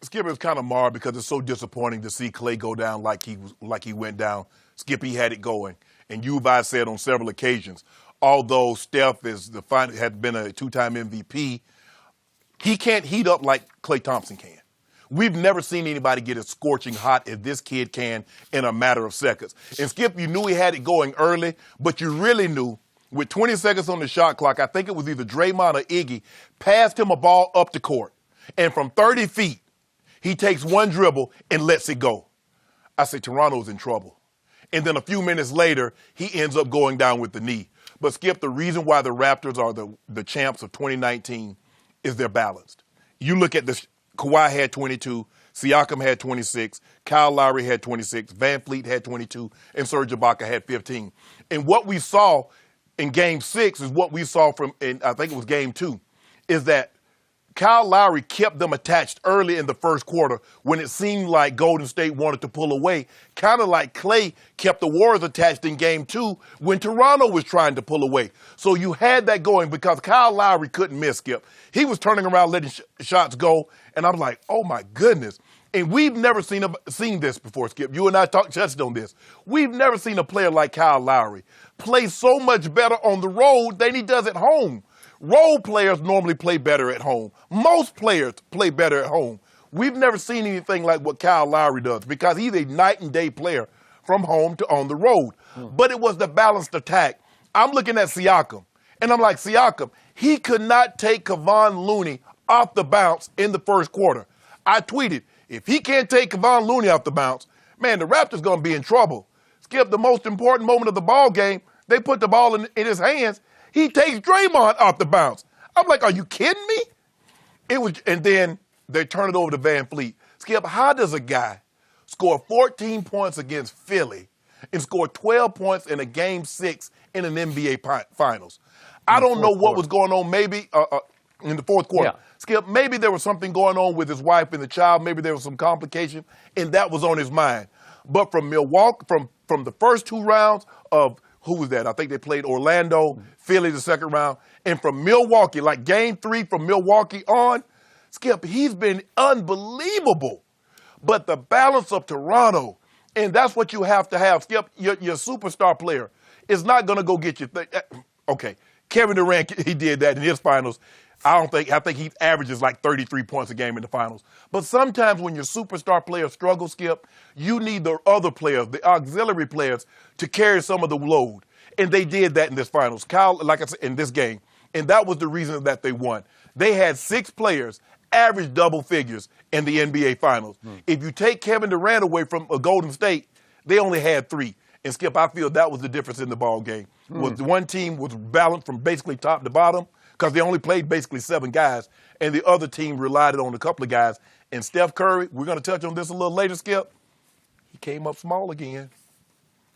Skip, is kind of marred because it's so disappointing to see Klay go down like he went down. Skip, he had it going. And you've said on several occasions, although Steph had been a two-time MVP, he can't heat up like Klay Thompson can. We've never seen anybody get as scorching hot as this kid can in a matter of seconds. And Skip, you knew he had it going early, but you really knew with 20 seconds on the shot clock, I think it was either Draymond or Iggy, passed him a ball up the court. And from 30 feet, he takes one dribble and lets it go. I say Toronto's in trouble. And then a few minutes later, he ends up going down with the knee. But Skip, the reason why the Raptors are the champs of 2019 is they're balanced. You look at this. Kawhi had 22, Siakam had 26, Kyle Lowry had 26, Van Fleet had 22, and Serge Ibaka had 15. And what we saw in Game 6 is what we saw I think it was Game 2, is that Kyle Lowry kept them attached early in the first quarter when it seemed like Golden State wanted to pull away, kind of like Klay kept the Warriors attached in Game 2 when Toronto was trying to pull away. So you had that going because Kyle Lowry couldn't miss, Skip. He was turning around letting shots go, and I'm like, oh, my goodness. And we've never seen this before, Skip. You and I touched on this. We've never seen a player like Kyle Lowry play so much better on the road than he does at home. Role players normally play better at home. Most players play better at home. We've never seen anything like what Kyle Lowry does because he's a night and day player from home to on the road. But it was the balanced attack. I'm looking at Siakam, and I'm like, Siakam, he could not take Kevon Looney off the bounce in the first quarter. I tweeted, if he can't take Kevon Looney off the bounce, man, the Raptors going to be in trouble. Skip, the most important moment of the ball game, they put the ball in his hands. He takes Draymond off the bounce. I'm like, are you kidding me? And then they turn it over to Van Fleet. Skip, how does a guy score 14 points against Philly and score 12 points in a Game 6 in an NBA Finals? I don't know what was going on maybe in the fourth quarter. Yeah. Skip, maybe there was something going on with his wife and the child. Maybe there was some complication, and that was on his mind. But from Milwaukee, from the first two rounds of who was that? I think they played Orlando, Philly the second round. And from Milwaukee, like Game 3 from Milwaukee on, Skip, he's been unbelievable. But the balance of Toronto, and that's what you have to have. Skip, your superstar player is not going to go get you. Okay, Kevin Durant, he did that in his finals. I think he averages like 33 points a game in the finals. But sometimes when your superstar players struggle, Skip, you need the other players, the auxiliary players, to carry some of the load. And they did that in this finals. Kyle, like I said, in this game. And that was the reason that they won. They had 6 players average double figures in the NBA Finals. If you take Kevin Durant away from Golden State, they only had 3. And, Skip, I feel that was the difference in the ball game. Was one team was balanced from basically top to bottom, because they only played basically 7 guys, and the other team relied on a couple of guys. And Steph Curry, we're going to touch on this a little later, Skip, he came up small again.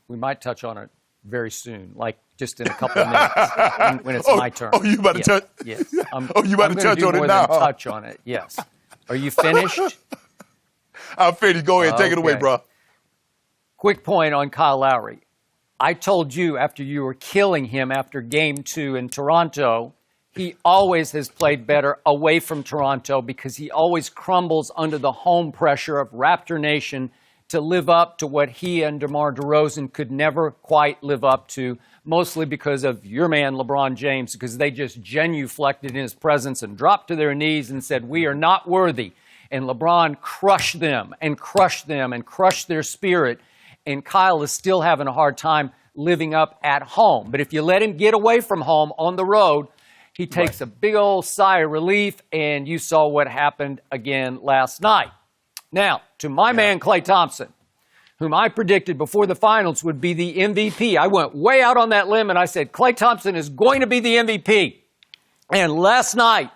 We might touch on it very soon, like just in a couple of minutes when it's my turn. Oh, you about to touch? Yes. You about to touch on it now? Touch on it, yes. Are you finished? I'm finished. Go ahead. Take it away, bro. Quick point on Kyle Lowry. I told you after you were killing him after Game 2 in Toronto, he always has played better away from Toronto because he always crumbles under the home pressure of Raptor Nation to live up to what he and DeMar DeRozan could never quite live up to, mostly because of your man LeBron James, because they just genuflected in his presence and dropped to their knees and said, we are not worthy. And LeBron crushed them and crushed them and crushed their spirit. And Kyle is still having a hard time living up at home. But if you let him get away from home on the road, he takes a big old sigh of relief, and you saw what happened again last night. Now, to my man Klay Thompson, whom I predicted before the finals would be the MVP. I went way out on that limb, and I said Klay Thompson is going to be the MVP. And last night,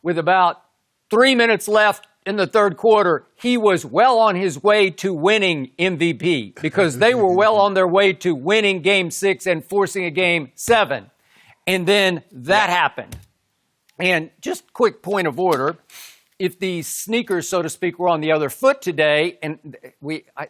with about 3 minutes left in the third quarter, he was well on his way to winning MVP because they were well on their way to winning Game 6 and forcing a Game 7. And then that happened. And just quick point of order, if the sneakers, so to speak, were on the other foot today, and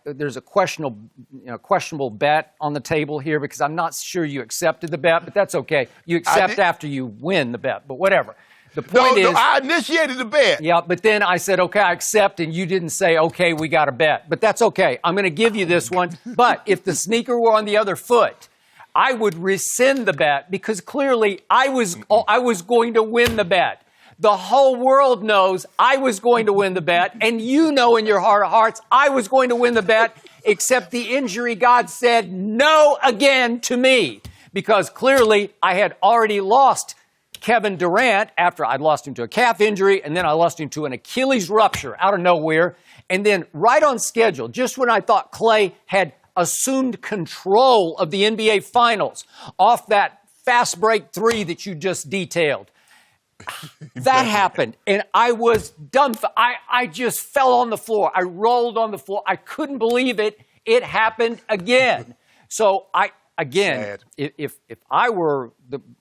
there's a questionable bet on the table here because I'm not sure you accepted the bet, but that's okay. You accept after you win the bet, but whatever. The point is, I initiated the bet. Yeah, but then I said, okay, I accept, and you didn't say, okay, we got to bet. But that's okay. I'm going to give you this one. But if the sneaker were on the other foot, I would rescind the bet because clearly I was going to win the bet. The whole world knows I was going to win the bet, and you know in your heart of hearts I was going to win the bet, except the injury god said no again to me because clearly I had already lost Kevin Durant after I'd lost him to a calf injury, and then I lost him to an Achilles rupture out of nowhere. And then right on schedule, just when I thought Klay had assumed control of the NBA Finals off that fast break three that you just detailed, that happened, and I was dumbfounded. I just fell on the floor. I rolled on the floor. I couldn't believe it. It happened again. So if I were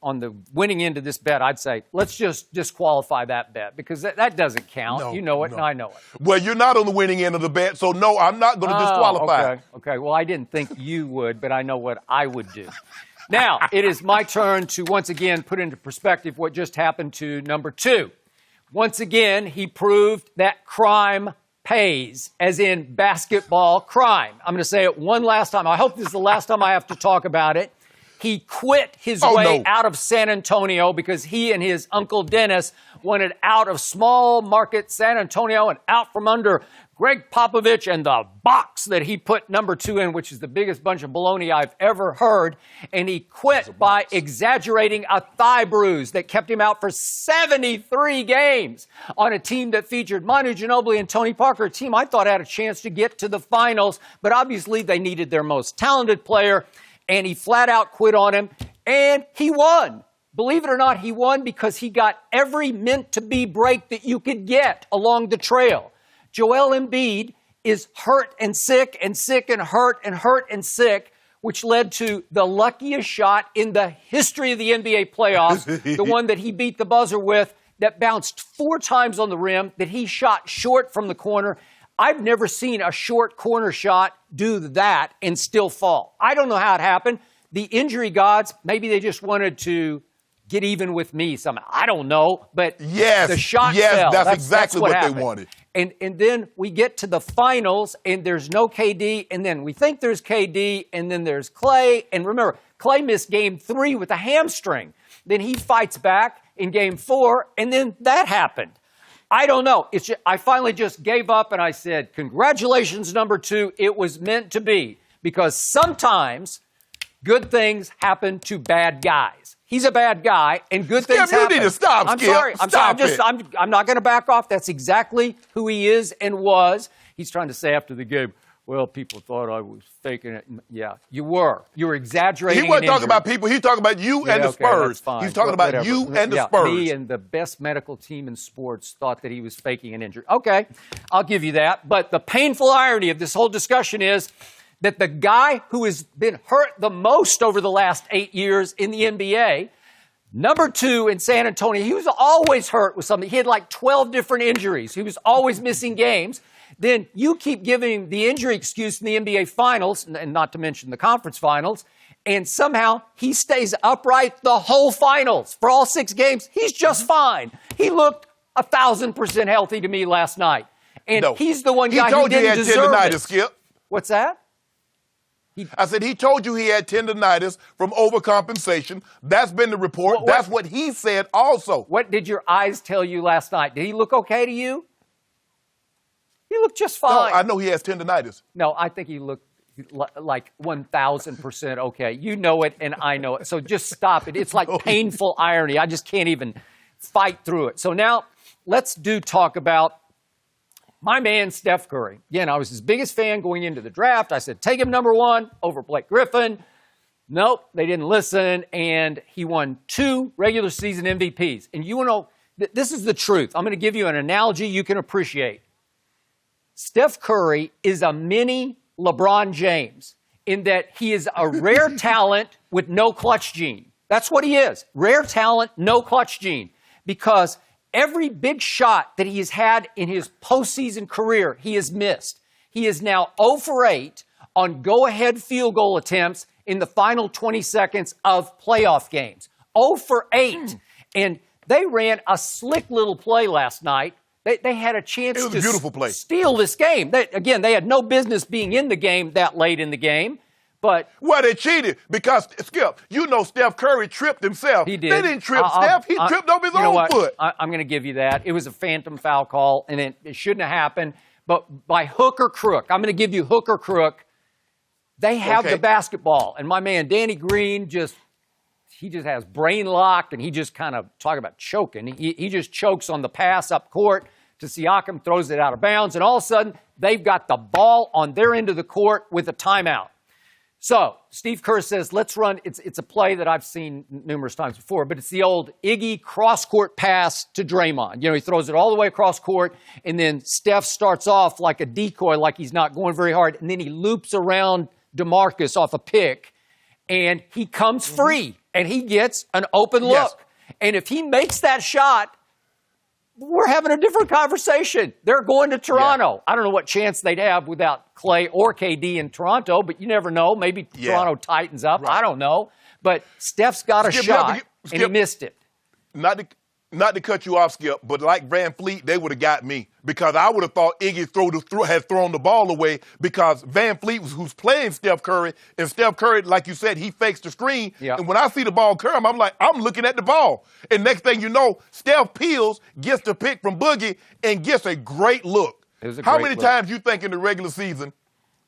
on the winning end of this bet, I'd say, let's just disqualify that bet because that doesn't count. No, you know it, no. and I know it. Well, you're not on the winning end of the bet, so no, I'm not going to disqualify. Okay. Well, I didn't think you would, but I know what I would do. Now, it is my turn to once again put into perspective what just happened to number 2. Once again, he proved that crime pays, as in basketball crime. I'm going to say it one last time. I hope this is the last time I have to talk about it. He quit his way out of San Antonio because he and his uncle Dennis wanted out of small market San Antonio and out from under Greg Popovich and the box that he put number 2 in, which is the biggest bunch of baloney I've ever heard. And he quit by exaggerating a thigh bruise that kept him out for 73 games on a team that featured Manu Ginobili and Tony Parker, a team I thought had a chance to get to the finals. But obviously they needed their most talented player, and he flat out quit on him, and he won. Believe it or not, he won because he got every meant-to-be break that you could get along the trail. Joel Embiid is hurt and sick and sick and hurt and sick, which led to the luckiest shot in the history of the NBA playoffs, the one that he beat the buzzer with that bounced 4 times on the rim, that he shot short from the corner. I've never seen a short corner shot do that and still fall. I don't know how it happened. The injury gods, maybe they just wanted to get even with me somehow. I don't know, but the shot fell. That's exactly what happened. they wanted. And then we get to the finals, and there's no KD, and then we think there's KD, and then there's Klay. And remember, Klay missed Game 3 with a hamstring. Then he fights back in Game 4, and then that happened. I don't know. I finally just gave up, and I said, congratulations, number 2. It was meant to be, because sometimes good things happen to bad guys. He's a bad guy, and good things happen. You need to stop, I'm Skip. sorry. Stop it. I'm not going to back off. That's exactly who he is and was. He's trying to say after the game, well, people thought I was faking it. Yeah, you were. You were exaggerating. He wasn't talking about people. He's talking about you and the Spurs. He's talking about you and the Spurs. Me and the best medical team in sports thought that he was faking an injury. Okay, I'll give you that. But the painful irony of this whole discussion is that the guy who has been hurt the most over the last 8 years in the NBA, number 2 in San Antonio, he was always hurt with something. He had like 12 different injuries. He was always missing games. Then you keep giving the injury excuse in the NBA Finals, and not to mention the conference finals, and somehow he stays upright the whole finals. For all 6 games, he's just fine. He looked 1,000% healthy to me last night. And he's the one guy who didn't deserve it. He told you he had tendonitis, Skip. What's that? I said he told you he had tendonitis from overcompensation. That's been the report. That's what he said also. What did your eyes tell you last night? Did he look okay to you? He looked just fine. No, I know he has tendonitis. No, I think he looked like 1,000% okay. You know it, and I know it. So just stop it. It's like painful irony. I just can't even fight through it. So now let's talk about my man, Steph Curry. Again, I was his biggest fan going into the draft. I said, take him number 1 over Blake Griffin. Nope, they didn't listen, and he won 2 regular season MVPs. And you know, this is the truth. I'm going to give you an analogy you can appreciate. Steph Curry is a mini LeBron James in that he is a rare talent with no clutch gene. That's what he is. Rare talent, no clutch gene. Because every big shot that he has had in his postseason career, he has missed. He is now 0 for 8 on go-ahead field goal attempts in the final 20 seconds of playoff games. 0 for 8. And They ran a slick little play last night. They had a chance It was a beautiful play. Steal this game. They had no business being in the game that late in the game. But well, they cheated because, Skip, you know Steph Curry tripped himself. He did. They didn't trip Steph. He tripped over his own foot. I'm going to give you that. It was a phantom foul call, and it shouldn't have happened. But by hook or crook, I'm going to give you hook or crook. They have the basketball. And my man, Danny Green, he just has brain lock, and he just kind of, talk about choking. He just chokes on the pass up court to Siakam, throws it out of bounds, and all of a sudden, they've got the ball on their end of the court with a timeout. So Steve Kerr says, let's run. It's a play that I've seen numerous times before, but it's the old Iggy cross-court pass to Draymond. He throws it all the way across court, and then Steph starts off like a decoy, like he's not going very hard, and then he loops around DeMarcus off a pick, and he comes free, and he gets an open look. Yes. And if he makes that shot, we're having a different conversation. They're going to Toronto. I don't know what chance they'd have without Klay or KD in Toronto, but you never know. Maybe Toronto tightens up. Right. I don't know. But Steph's got a shot, and he missed it. Not to cut you off, Skip, but like Van Fleet, they would have got me because I would have thought Iggy had thrown the ball away because Van Fleet who's playing Steph Curry, and Steph Curry, like you said, he fakes the screen. Yep. And when I see the ball come, I'm looking at the ball. And next thing you know, Steph peels, gets the pick from Boogie, and gets a great look. How many times you think in the regular season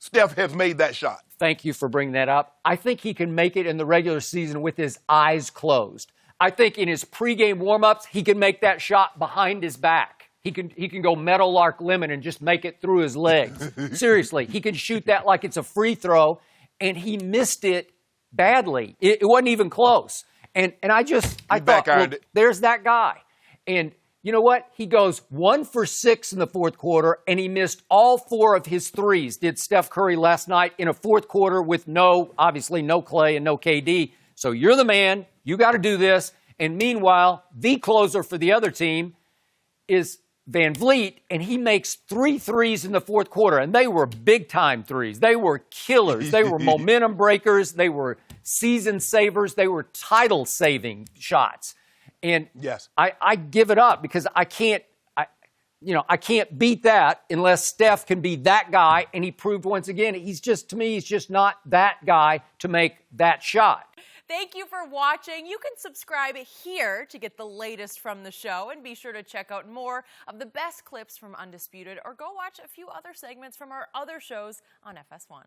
Steph has made that shot? Thank you for bringing that up. I think he can make it in the regular season with his eyes closed. I think in his pregame warm-ups, he can make that shot behind his back. He can go Meadowlark Lemon and just make it through his legs. Seriously, he can shoot that like it's a free throw, and he missed it badly. It wasn't even close. And I thought, well, there's that guy. And you know what? He goes 1 for 6 in the fourth quarter, and he missed all 4 of his threes, did Steph Curry last night in a fourth quarter with obviously no Klay and no KD. So you're the man. You got to do this. And meanwhile, the closer for the other team is Van Vliet, and he makes 3 threes in the fourth quarter. And they were big-time threes. They were killers. They were momentum breakers. They were season savers. They were title-saving shots. And yes, I give it up because I can't beat that unless Steph can be that guy. And he proved once again, to me, he's just not that guy to make that shot. Thank you for watching. You can subscribe here to get the latest from the show, and be sure to check out more of the best clips from Undisputed, or go watch a few other segments from our other shows on FS1.